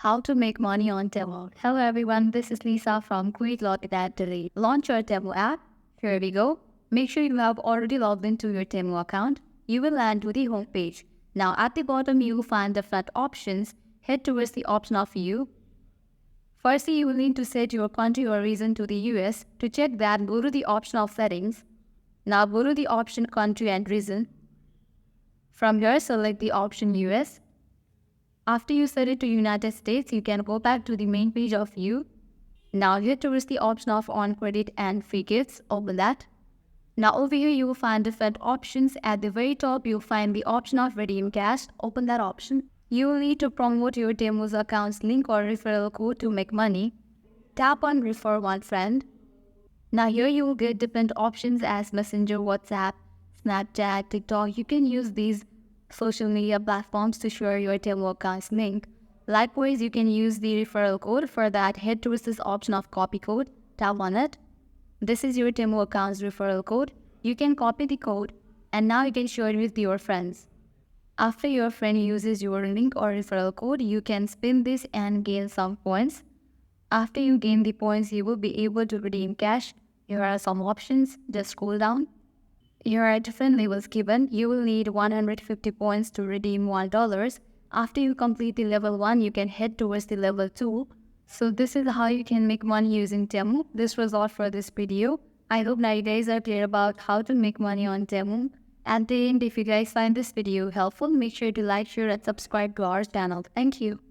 How to make money on Temu. Hello everyone, this is Lisa from Quick Login at Delete. Launch your Temu app. Here we go. Make sure you have already logged into your Temu account. You will land to the home page. Now at the bottom you will find different options. Head towards the option of view. Firstly, you will need to set your country or region to the US. To check that, go to the option of settings. Now go to the option country and region. From here, select the option US. After you set it to United States, you can go back to the main page of view. Now head towards the option of on credit and free gifts. Open that. Now over here you will find different options. At the very top you'll find the option of redeem cash. Open that option. You will need to promote your Temu's account's link or referral code to make money. Tap on refer one friend. Now here you will get different options as Messenger, WhatsApp, Snapchat, TikTok. You can use these social media platforms to share your Temu account's link. Likewise, you can use the referral code. For that, head towards this option of copy code. Tap on it. This is your Temu account's referral code. You can copy the code and now you can share it with your friends. After your friend uses your link or referral code, you can spin this and gain some points. After you gain the points, you will be able to redeem cash. Here are some options. Just scroll down. Here are different levels given. You will need 150 points to redeem $1. After you complete the level 1, you can head towards the level 2. So this is how you can make money using Temu. This was all for this video. I hope now you guys are clear about how to make money on Temu. At the end, if you guys find this video helpful, make sure to like, share and subscribe to our channel. Thank you.